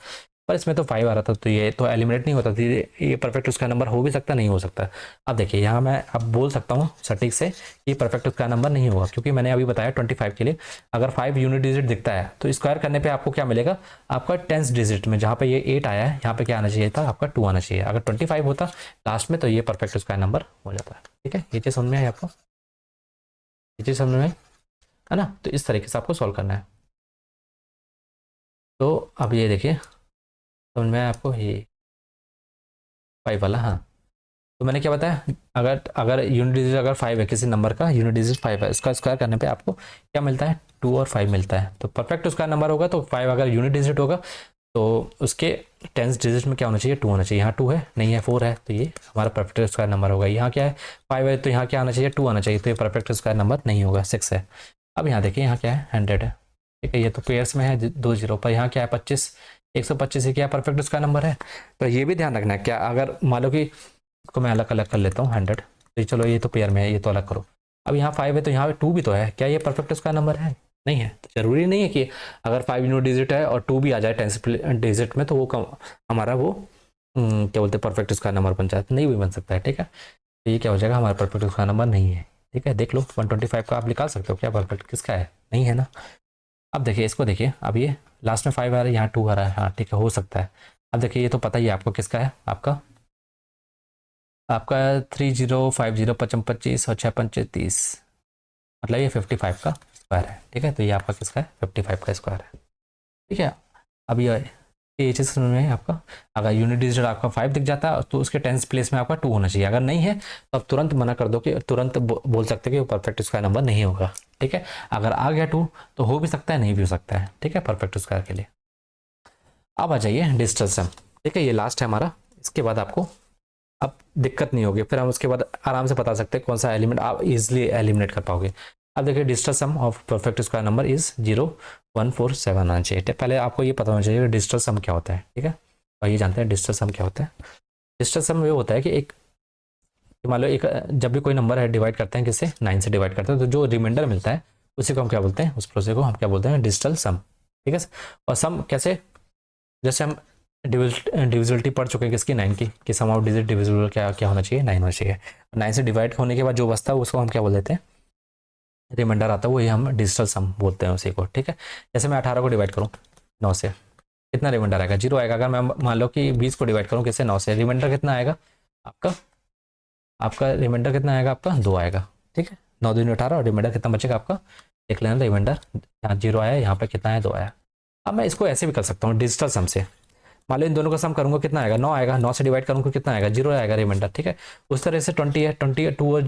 पर इसमें तो 5 आ रहा था, तो ये तो एलिमिनेट नहीं होता, तो ये परफेक्ट स्क्वायर नंबर हो भी सकता नहीं हो सकता। अब देखिए यहाँ मैं अब बोल सकता हूँ सटीक से ये परफेक्ट स्क्वायर नंबर नहीं होगा, क्योंकि मैंने अभी बताया 25 के लिए अगर 5 यूनिट डिजिट दिखता है तो स्क्वायर करने पर आपको क्या मिलेगा, आपका टेंस डिजिट में जहाँ पे ये 8 आया है, यहाँ पे क्या आना चाहिए था, आपका 2 आना चाहिए। अगर 25 होता लास्ट में तो ये परफेक्ट स्क्वायर नंबर हो जाता है, ठीक है। ये चीज़ समझ में आई आपको, ये चीज़ समझ में आई है ना। तो इस तरीके से आपको सॉल्व करना है। तो अब ये देखिए समझ में आया आपको, ये 5 वाला, हाँ। तो मैंने क्या बताया, अगर अगर यूनिट डिजिट अगर 5 है, किसी नंबर का यूनिट डिजिट 5 है, इसका स्क्वायर करने पे आपको क्या मिलता है, 2 और 5 मिलता है। तो परफेक्ट स्क्वायर नंबर होगा तो 5 अगर यूनिट डिजिट होगा तो उसके टेंस डिजिट में क्या होना चाहिए, 2 होना चाहिए। यहाँ 2 है नहीं है, 4 है, तो ये हमारा परफेक्ट स्क्वायर नंबर होगा। यहाँ क्या है, 5 है, तो यहाँ क्या आना चाहिए, 2 आना चाहिए, तो ये परफेक्ट स्क्वायर नंबर नहीं होगा, 6 है। अब यहाँ देखिए यहाँ क्या है, 100 है, ठीक है। ये तो पेयर्स में है 2 0, पर यहाँ क्या है 25, 125 ही क्या परफेक्ट उसका नंबर है। तो ये भी ध्यान रखना है, क्या अगर मान लो कि इसको मैं अलग अलग कर लेता हूँ 100, तो चलो ये तो पेयर में है, ये तो अलग करो। अब यहाँ 5 है तो यहाँ पे 2 भी तो है, क्या ये परफेक्ट उसका नंबर है, नहीं है। तो जरूरी नहीं है कि अगर 5 यूनिट डिजिट है और 2 भी आ जाए टेंस डिजिट में तो वो हमारा वो क्या बोलते हैं परफेक्ट उसका नंबर बन जाए, नहीं भी बन सकता है, ठीक है। तो ये क्या हो जाएगा, हमारा परफेक्ट उसका नंबर नहीं है, ठीक है। देख लो 125 का आप निकाल सकते हो, क्या परफेक्ट किसका है, नहीं है ना। अब देखिए इसको देखिए, अब ये लास्ट में 5 आ रहा है, यहाँ 2 आ रहा है, हाँ ठीक है हो सकता है। अब देखिए ये तो पता ही है आपको किसका है, आपका 3050 55 25 और 6 5 30, मतलब ये 55 का स्क्वायर है, ठीक है। तो ये आपका किसका है, 55 का स्क्वायर है, ठीक है। अब ये चीज़ समझ में है आपका, अगर यूनिट डिजिट आपका 5 दिख जाता है तो उसके टेंस प्लेस में आपका 2 होना चाहिए। अगर नहीं है तो आप तुरंत मना कर दो, कि तुरंत बोल सकते हो कि वो परफेक्ट स्क्वायर नंबर नहीं होगा, ठीक है। अगर आ गया 2 तो हो भी सकता है नहीं भी हो सकता है, ठीक है, परफेक्ट स्क्वायर के लिए। अब आ जाइए डिजिटल सम, ठीक है, ये लास्ट है हमारा। इसके बाद आपको अब दिक्कत नहीं होगी, फिर हम उसके बाद आराम से बता सकते हैं कौन सा एलिमेंट आप इजिली एलिमिनेट कर पाओगे। अब देखिए digital sum of perfect square number is 0147 आना चाहिए। पहले आपको ये पता होना चाहिए कि डिजिटल सम क्या होता है, ठीक है। और ये जानते हैं डिजिटल सम क्या होता है। डिजिटल सम ये होता है कि एक मान लो एक जब भी कोई नंबर है डिवाइड करते हैं किससे, 9 से डिवाइड करते हैं, तो जो रिमाइंडर मिलता है उसी को हम क्या बोलते हैं, उस प्रोसेस को हम क्या बोलते हैं, डिजिटल सम, ठीक है। और सम कैसे, जैसे हम डिविजिबिलिटी पढ़ चुके हैं किसकी, 9 की, कि सम ऑफ डिजिट डिविजिबल क्या क्या होना चाहिए, 9 होना चाहिए। 9 से डिवाइड होने के बाद जो बचता है उसको हम क्या बोल देते हैं, रिमाइंडर आता है, वो ये हम डिजिटल सम बोलते हैं उसी को, ठीक है। जैसे मैं 18 को डिवाइड करूँ 9 से, कितना रिमाइंडर आएगा, 0 आएगा। अगर मैं मान लो कि 20 को डिवाइड करूँ किससे, 9 से, रिमाइंडर कितना आएगा आपका, आपका रिमाइंडर कितना आएगा, आपका 2 आएगा, ठीक है। 9 दूनी 18 और रिमाइंडर कितना बचेगा आपका, देख लेना रिमाइंडर, यहाँ 0 आया, यहाँ पे कितना है 2 आया। अब मैं इसको ऐसे भी कर सकता हूँ डिजिटल सम से, मान लो इन दोनों का सम करूंगा कितना आएगा 9 आएगा, 9 से डिवाइड करूंगा कितना आएगा 0 आएगा रिमाइंडर, ठीक है। उस तरह से 20 है, 20 2 और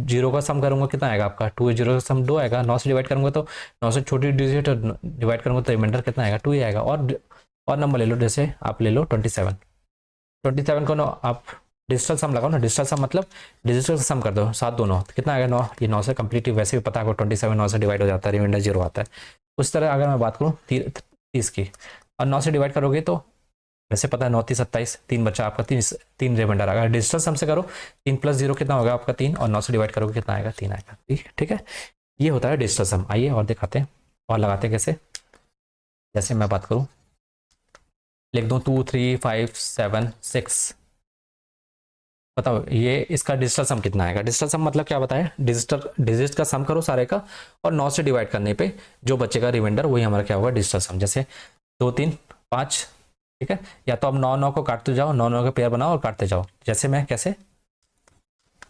0 का सम करूंगा कितना आएगा आपका 2 और 0 का सम 2 आएगा, 9 से डिवाइड करूंगा तो 9 से छोटी डिजिट डिवाइड करूंगा तो रिमाइंडर कितना आएगा 2 ही आएगा। और नंबर ले लो, जैसे आप ले लो 27, 27 को आप डिजिटल सम लगाओ ना, डिजिटल सम मतलब डिजिटल सम कर दो 7 2 9 कितना आएगा 9, ये 9 से कंप्लीट, वैसे भी पता है 27 9 से डिवाइड हो जाता है, रिमाइंडर 0 आता है। उस तरह अगर मैं बात करूँ 30 की और 9 से डिवाइड करोगे तो वैसे पता है 9 30 27, 3 बच्चा आपका 3 रिमाइंडर आएगा। डिजिटल सम से करो 3 + 0 कितना होगा आपका 3, और 9 से डिवाइड करोगे कितना आएगा 3 आएगा, ठीक है। ये होता है डिजिटल सम। आइए और दिखाते हैं और लगाते हैं कैसे। जैसे मैं बात करूँ, लिख दूँ 2 3 5 7 6, बताओ ये इसका डिजिटल सम कितना आएगा। डिजिटल सम मतलब क्या बताया, डिजिट का सम करो सारे का और 9 से डिवाइड करने पे जो बचेगा रिमाइंडर वही हमारा क्या होगा डिजिटल सम। जैसे 2 3 5, ठीक है, या तो आप 9 9 को काटते जाओ, 9 9 का पेयर बनाओ और काटते जाओ। जैसे मैं कैसे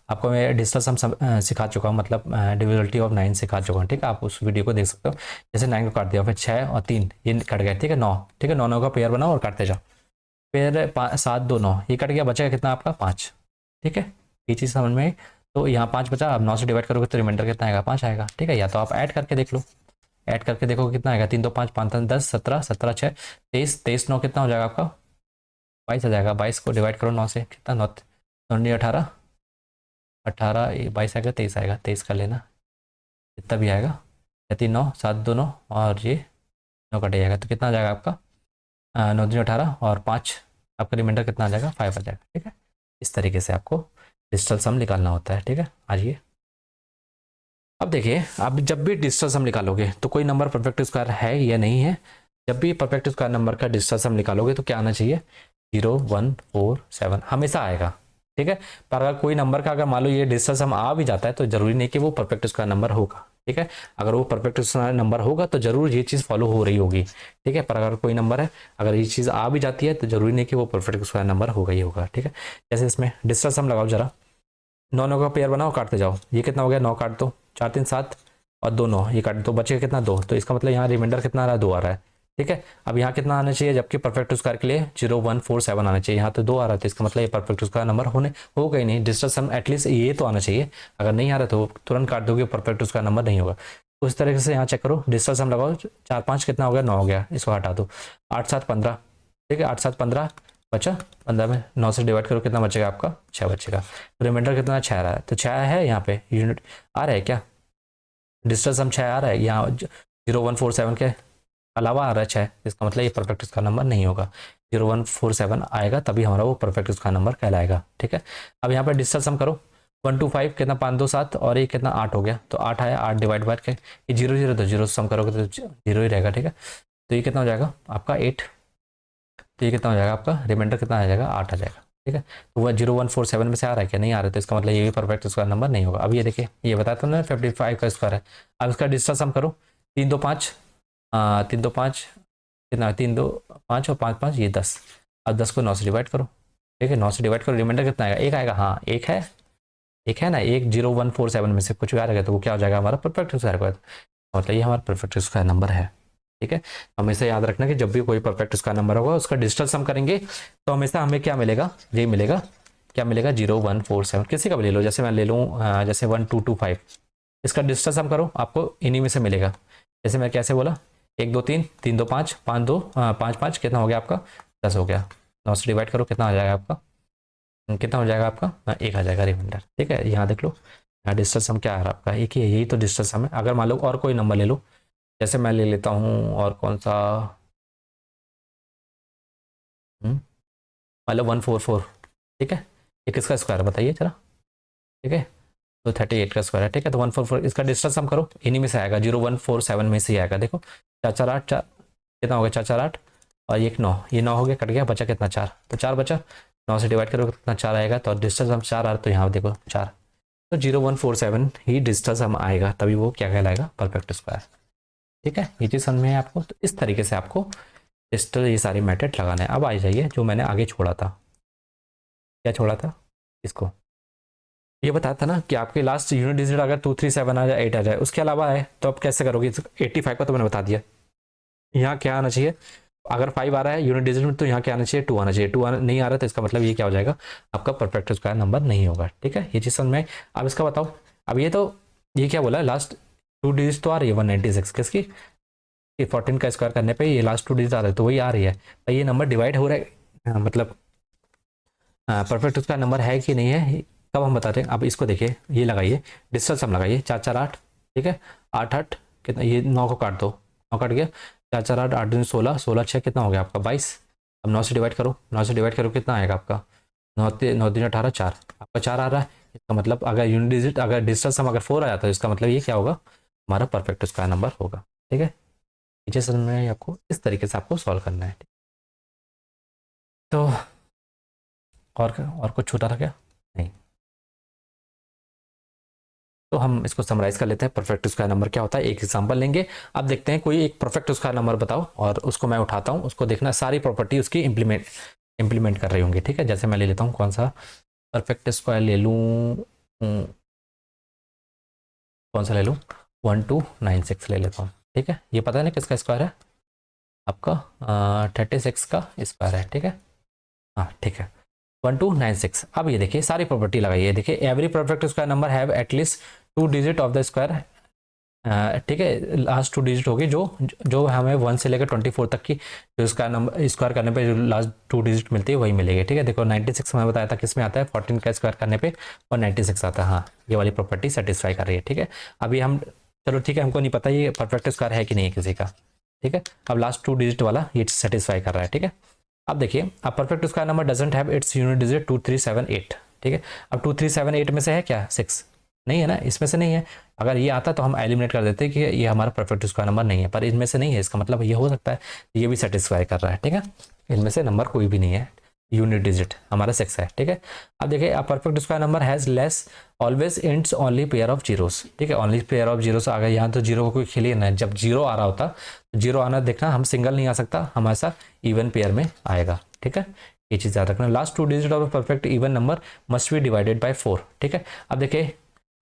आपको मैं डिजिटल सम सिखा चुका हूँ, मतलब डिविजिबिलिटी ऑफ 9 सिखा चुका हूँ, ठीक है, आप उस वीडियो को देख सकते हो। जैसे 9 को काट दिया, फिर 6 और 3 ये कट गए, ठीक है 9, ठीक है 9 9 का पेयर बनाओ और काटते जाओ। फिर 7 2 9 ये कट गया, बचेगा कितना आपका 5, ठीक है, ये चीज़ समझ में आई। तो यहाँ 5 बचा, अब 9 से डिवाइड करोगे तो रिमाइंडर कितना आएगा 5 आएगा, ठीक है। या तो आप ऐड करके देख लो, ऐड करके देखो कितना आएगा 3 2 5 5 3 10 17 17 6 23 23 9 कितना हो जाएगा आपका 22 आ जाएगा। 22 को डिवाइड करो 9 से, कितना 9 9 18 18 22 आएगा, 23 आएगा, 23 कर लेना कितना भी आएगा, 3 9 7 2 9 और ये 9 कट जाएगा तो कितना आ जाएगा आपका 9 दूनी 18 और 5 आपका रिमाइंडर कितना आ जाएगा 5 आ जाएगा, ठीक है। इस तरीके से आपको डिजिटल सम निकालना होता है, ठीक है। आइए अब देखिए, आप जब भी डिजिटल सम निकालोगे तो कोई नंबर परफेक्ट स्क्वायर है या नहीं है। जब भी परफेक्ट स्क्वायर नंबर का डिजिटल सम निकालोगे तो क्या आना चाहिए 0 1 4 7 हमेशा आएगा, ठीक है। पर अगर कोई नंबर का अगर मान लो ये डिजिटल सम आ भी जाता है तो जरूरी नहीं कि वो परफेक्ट स्क्वायर नंबर होगा, ठीक है। अगर वो परफेक्ट स्क्वायर नंबर होगा तो जरूर ये चीज़ फॉलो हो रही होगी, ठीक है। पर अगर कोई नंबर है, अगर ये चीज़ आ भी जाती है तो जरूरी नहीं कि वो परफेक्ट स्क्वायर नंबर होगा ही होगा, ठीक है। जैसे इसमें डिजिटल सम लगाओ जरा, 9 9 का पेयर बनाओ काटते जाओ, ये कितना हो गया 9 काट दो, 4 3 7 और 2 9 ये काट दो, बचेगा कितना 2, तो इसका मतलब यहाँ रिमाइंडर कितना आ रहा है 2 आ रहा है, ठीक है। अब यहाँ कितना आना चाहिए, जबकि परफेक्ट स्क्वायर के लिए 0 1 4 7 आना चाहिए, यहाँ तो 2 आ रहा है तो इसका मतलब ये परफेक्ट स्क्वायर नंबर होगा ही नहीं। डिजिटल सम एटलीस्ट ये तो आना चाहिए, अगर नहीं आ रहा तो तुरंत काट दोगे, परफेक्ट स्क्वायर नंबर नहीं होगा। उस तरीके से यहाँ चेक करो, डिजिटल सम लगाओ 4 5 कितना हो गया 9 हो गया, इसको हटा दो, 8 7 15, ठीक है 8 7 15 बचा, 15 में 9 से डिवाइड करो कितना बचेगा आपका 6 बचेगा। रिमाइंडर कितना 6 आ रहा है, तो 6 है यहाँ पे यूनिट आ रहा है क्या, डिजिटल सम 6 आ रहा है, यहाँ 0 1 4 7 के अलावा आ रहा है 6, इसका मतलब ये परफेक्ट इसका नंबर नहीं होगा। 0 1 4 7 आएगा तभी हमारा वो परफेक्ट इसका नंबर कहलाएगा, ठीक है। अब यहाँ पर डिजिटल सम करो 1 2 5 कितना 5 2 7 और ये कितना 8 हो गया, तो 8 आया, 8 डिवाइड बाय के ये 0 0 तो 0 सम करोगे तो 0 ही रहेगा, ठीक है। तो ये कितना हो जाएगा आपका 8, तो ये कितना हो जाएगा आपका रिमाइंडर कितना आ जाएगा 8 आ जाएगा, ठीक है। तो वह 0 1 4 7 में से आ रहा है क्या, नहीं आ रहा है, तो इसका मतलब ये भी परफेक्ट स्क्वायर नंबर नहीं होगा। अब ये देखिए, ये बताया था ना 55 का स्क्वायर है। अब इसका डिजिटल सम करो 3 2 5 3 2 5 कितना 3 2 5 और 5 5 ये 10, अब 10 को 9 से डिवाइड करो, ठीक है 9 से डिवाइड करो, रिमाइंडर कितना आएगा 1 आएगा, हाँ एक है ना, एक 0 1 4 7 में से कुछ आ रहेगा तो वो क्या हो जाएगा हमारा परफेक्ट स्क्वायर, मतलब ये हमारा परफेक्ट स्क्वायर नंबर है, ठीक है। हमेशा याद रखना कि जब भी कोई परफेक्ट स्क्वायर नंबर होगा उसका डिजिटल सम करेंगे तो हमेशा हमें क्या मिलेगा, ये मिलेगा, क्या मिलेगा 0 1 4 7 किसी का भी ले लो, जैसे मैं ले लूँ जैसे 1 2 2 5, इसका डिजिटल सम करो आपको इन्हीं में से मिलेगा। जैसे मैं कैसे बोला 1 2 3 3 2 5 5 2 5 5 कितना हो गया आपका 10 हो गया, 9 से डिवाइड करो कितना आ जाएगा आपका, कितना हो जाएगा आपका 1 आ जाएगा रिमाइंडर, ठीक है। यहाँ देख लो यहाँ डिजिटल सम क्या आ रहा है आपका, एक ही है, यही तो डिजिटल सम है। अगर मान लो और कोई नंबर ले लो, जैसे मैं ले लेता हूँ और कौन सा मान लो 144, ठीक है, ये किसका स्क्वायर है बताइए जरा, ठीक है तो 38 का स्क्वायर है, ठीक है। तो 144 इसका डिस्टेंस सम करो इन्हीं में से आएगा, 0 1 4 7 में से ही आएगा। देखो 4 4 8 4 कितना हो गया 4 4 8 और एक 9, ये 9 हो गया कट गया, बचा कितना 4, तो 4 बचा, 9 से डिवाइड करोगे कितना 4 आएगा, तो डिस्टेंस हम 4 आ रहा, तो यहाँ देखो 4, तो 0 1 4 7 ही डिस्टेंस हम आएगा, तभी वो क्या कहलाएगा परफेक्ट स्क्वायर, ठीक है। ये चीज़ समझ में है आपको, तो इस तरीके से आपको डिजिटल ये सारी मेथड लगाना है। अब आ जाइए जो मैंने आगे छोड़ा था, क्या छोड़ा था इसको, ये बताया था ना कि आपके लास्ट यूनिट डिजिट अगर 237 आ जाए 8 आ जाए, उसके अलावा है तो आप कैसे करोगे? 85 का तो मैंने बता दिया। यहाँ क्या आना चाहिए? अगर 5 आ रहा है यूनिट डिजिट में तो यहाँ क्या आना चाहिए? 2 आना चाहिए। 2 नहीं आ रहा तो इसका मतलब ये क्या हो जाएगा? आपका परफेक्ट स्क्वायर नंबर नहीं होगा। ठीक है, ये चीज़ समझ में आई। अब इसका बताओ, अब ये तो ये क्या बोला है, लास्ट 2 डिजिट तो आ रही है 196 किसकी? 14 का स्क्वायर करने पे ये लास्ट 2 डिजिट आ रहा है तो वही आ रही है। तो ये नंबर डिवाइड हो रहा है, मतलब परफेक्ट स्क्वायर नंबर है कि नहीं है, कब हम बताते हैं। अब इसको देखिए, ये लगाइए, डिजिटल सम लगाइए, 4 4 8, ठीक है, 8 8 कितना, ये 9 को काट दो, 9 कट गया, 4 4 8 8 दूनी 16, 16 6 कितना हो गया आपका 22। अब 9 से डिवाइड करो, 9 से डिवाइड करो कितना आएगा आपका? 9 9 3 18 4, आपका 4 आ रहा है। इसका मतलब अगर यूनिट डिजिट, अगर डिजिटल सम अगर 4 आ जाता है, इसका मतलब ये क्या होगा? हमारा परफेक्ट स्क्वायर नंबर होगा। ठीक है, नीचे समझ में आपको इस तरीके से आपको सॉल्व करना है। तो और कुछ छूटा था क्या? नहीं। तो हम इसको समराइज कर लेते हैं, परफेक्ट स्क्वायर नंबर क्या होता है। एक एग्जांपल लेंगे, अब देखते हैं कोई एक परफेक्ट स्क्वायर नंबर बताओ और उसको मैं उठाता हूँ, उसको देखना सारी प्रॉपर्टी उसकी इंप्लीमेंट कर रही होंगी। ठीक है, जैसे मैं ले लेता हूँ कौन सा परफेक्ट स्क्वायर ले लूँ, कौन सा ले लूँ, 1296 ले लेता हूँ। ठीक है, ये पता है ना किसका स्क्वायर है? आपका 36 का स्क्वायर है। ठीक है, हाँ ठीक है, 1296। अब ये देखिए सारी प्रॉपर्टी लगाइए, देखिए every perfect square number have at least 2 digit of the square. ठीक है, लास्ट 2 डिजिट होगी जो जो हमें 1 से लेकर 24 तक की जो स्क्वायर नंबर स्क्वायर करने पे जो लास्ट 2 डिजिट मिलती है वही मिलेगी। ठीक है, देखो 96 मैंने बताया था किस में आता है, 14 का स्क्वायर करने पे और 96 आता है। हाँ, ये वाली प्रॉपर्टी सेटिस्फाई कर रही है। ठीक है, अभी हम, चलो ठीक है, हमको नहीं पता ये परफेक्ट स्क्वायर है कि नहीं है किसी का। ठीक है, अब लास्ट 2 डिजिट वाला ये सेटिस्फाई कर रहा है। ठीक है, अब देखिए, अब perfect square number doesn't have its unit digit 2378। ठीक है, अब 2378 में से है क्या 6? नहीं है ना, इसमें से नहीं है। अगर ये आता तो हम एलिमिनेट कर देते कि ये हमारा परफेक्ट स्क्वायर नंबर नहीं है, पर इनमें से नहीं है, इसका मतलब ये हो सकता है ये भी सेटिस्फाई कर रहा है। ठीक है, इनमें से नंबर कोई भी नहीं है, यूनिट डिजिट हमारा 6 है। ठीक है, अब देखिए, a perfect square number has less always ends only pair of zeros. ठीक है, ओनली पेयर ऑफ जीरोस आ गए, यहाँ तो जीरो को कोई खेल ही ना है। जब जीरो आ रहा होता, जीरो आना देखना, हम सिंगल नहीं आ सकता, हमारा इवन पेयर में आएगा। ठीक है, ये चीज़ याद रखना, last 2 digit of perfect even number must be divided by 4। ठीक है, अब देखिए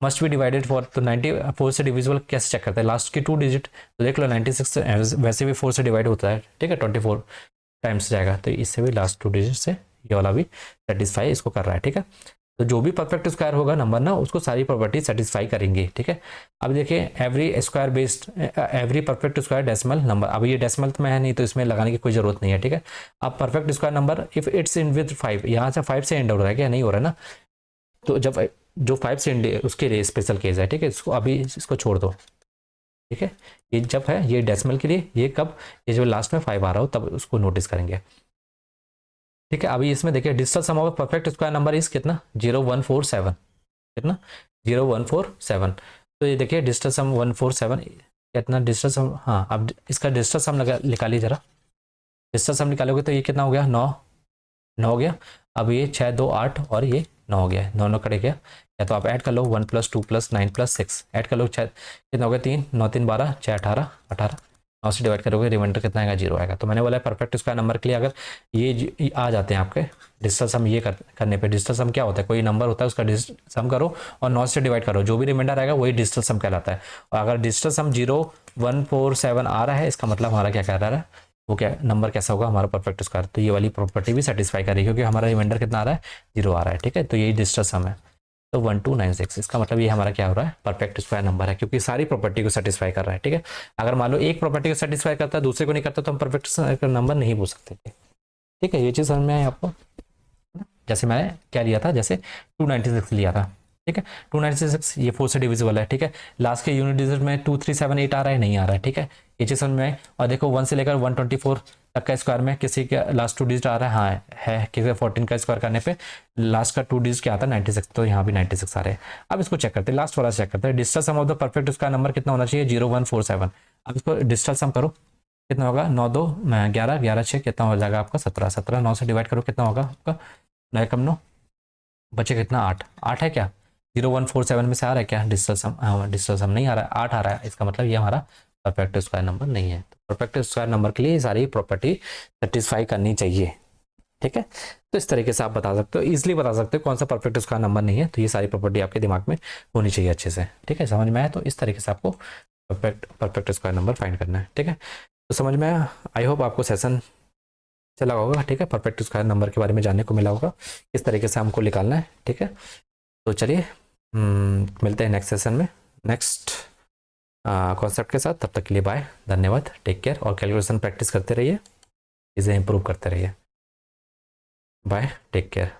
मस्ट बी डिवाइडेड 4, तो 94 से डिविजिबल कैसे चेक करते हैं? लास्ट की 2 डिजिट, तो देख लो 96 वैसे भी 4 से डिवाइड होता है। ठीक है, 24 टाइम्स जाएगा, तो इससे भी लास्ट 2 डिजिट से ये वाला भी सेटिस्फाई इसको कर रहा है। ठीक है, तो जो भी परफेक्ट स्क्वायर होगा नंबर ना, उसको सारी प्रॉपर्टी सेटिस्फाई करेंगे। ठीक है, अब देखिए every square based every perfect square decimal number, अब ये डेसिमल में है नहीं तो इसमें लगाने की कोई जरूरत नहीं है। ठीक है, अब perfect square number if it's in with 5, यहाँ से 5 से एंड हो रहा है क्या? नहीं हो रहा है ना, तो जब जो 5 से एंड उसके लिए स्पेशल केस है। ठीक है, इसको अभी इसको छोड़ दो। ठीक है, ये जब है ये डेसिमल के लिए, ये कब, ये जो लास्ट में 5 आ रहा हो तब उसको नोटिस करेंगे। ठीक है, अभी इसमें देखिए digital sum of perfect square number is कितना? 0147, कितना? 0147। तो ये देखिए डिजिटल सम 147 कितना डिजिटल सम, हाँ अब इसका डिजिटल सम निकालिए जरा, डिजिटल सम निकालोगे तो ये कितना हो गया? 9 9 हो गया। अब ये 6 2 8 और ये 9 हो गया, 9 9 कट गया, या तो आप ऐड कर लो 1 + 2 + 9 + 6 ऐड कर लो, 6 कितना हो गया? 3 9 3 12 6 18 18, 9 से डिवाइड करोगे रिमाइंडर कितना आएगा? 0 आएगा। तो मैंने बोला परफेक्ट स्क्वायर नंबर के लिए अगर ये आ जाते हैं आपके डिजिटल सम, ये करने पे डिजिटल सम क्या होता है? कोई नंबर होता है उसका डिजिटल सम करो और 9 से डिवाइड करो, जो भी रिमाइंडर आएगा वही डिजिटल सम कहलाता है। और अगर डिजिटल सम 0147 आ रहा है, इसका मतलब हमारा क्या कह रहा है, वो क्या नंबर कैसा होगा? हमारा परफेक्ट स्क्वायर। तो ये वाली प्रॉपर्टी भी सेटिस्फाई करेगी क्योंकि हमारा रिमाइंडर कितना आ रहा है? 0 आ रहा है। ठीक है, तो यही डिजिटल सम है, तो 1296, इसका मतलब ये हमारा क्या हो रहा है? परफेक्ट स्क्वायर नंबर है, क्योंकि सारी प्रॉपर्टी को सेटिस्फाई कर रहा है। ठीक है, अगर मान लो एक प्रॉपर्टी को सेटिस्फाई करता है दूसरे को नहीं करता तो हम परफेक्ट नंबर नहीं बोल सकते थे। ठीक है, ये चीज़ समझ में आई आपको? जैसे मैंने क्या लिया था, जैसे 296 लिया था। ठीक है, 296 ये 4 से डिविजिबल है। ठीक है, लास्ट के यूनिट डिजिट में 2378 आ रहा है, नहीं आ रहा है। ठीक है, ये चीज़ समझ में आई। और देखो 1 से लेकर 124 तक का स्क्वायर में किसी का लास्ट 2 डिजिट आ रहा है, हाँ है, किसी 14 का स्क्वायर करने पे लास्ट का 2 डिजिट क्या आता है? 96, तो यहाँ भी 96 आ रहे हैं। अब इसको चेक करते हैं, लास्ट वाला चेक करते हैं, digital sum of the perfect square number कितना होना चाहिए? 0147। अब इसको डिजिटल सम करो, कितना होगा? 9 2 11 11 6 कितना हो जाएगा आपका? 17 17, 9 से डिवाइड करो कितना होगा आपका? 9 कम 9 बचे कितना? 8 8 है क्या? 0147 में से आ रहा है क्या डिजिटल सम? हाँ, डिजिटल सम नहीं आ रहा है, 8 आ रहा है, इसका मतलब ये हमारा परफेक्ट स्क्वायर नंबर नहीं है। तो परफेक्ट स्क्वायर नंबर के लिए सारी प्रॉपर्टी सेटिस्फाई करनी चाहिए। ठीक है। तो इस तरीके से आप बता सकते हो, इजीली बता सकते हो कौन सा परफेक्ट स्क्वायर नंबर नहीं है। तो ये सारी प्रॉपर्टी आपके दिमाग में होनी चाहिए अच्छे से, ठीक है। समझ में आया? तो इस तरीके से आपको परफेक्ट स्क्वायर नंबर फाइंड करना है, ठीक है। तो समझ में आया? आई होप आपको सेशन चला होगा, ठीक है। परफेक्ट स्क्वायर नंबर के बारे में जानने को मिला होगा, इस तरीके से हमको निकालना है, ठीक है। तो चलिए मिलते हैं नेक्स्ट सेशन में नेक्स्ट कॉन्सेप्ट के साथ। तब तक के लिए बाय, धन्यवाद, टेक केयर, और कैलकुलेशन प्रैक्टिस करते रहिए, चीज़ें इंप्रूव करते रहिए। Bye, take care.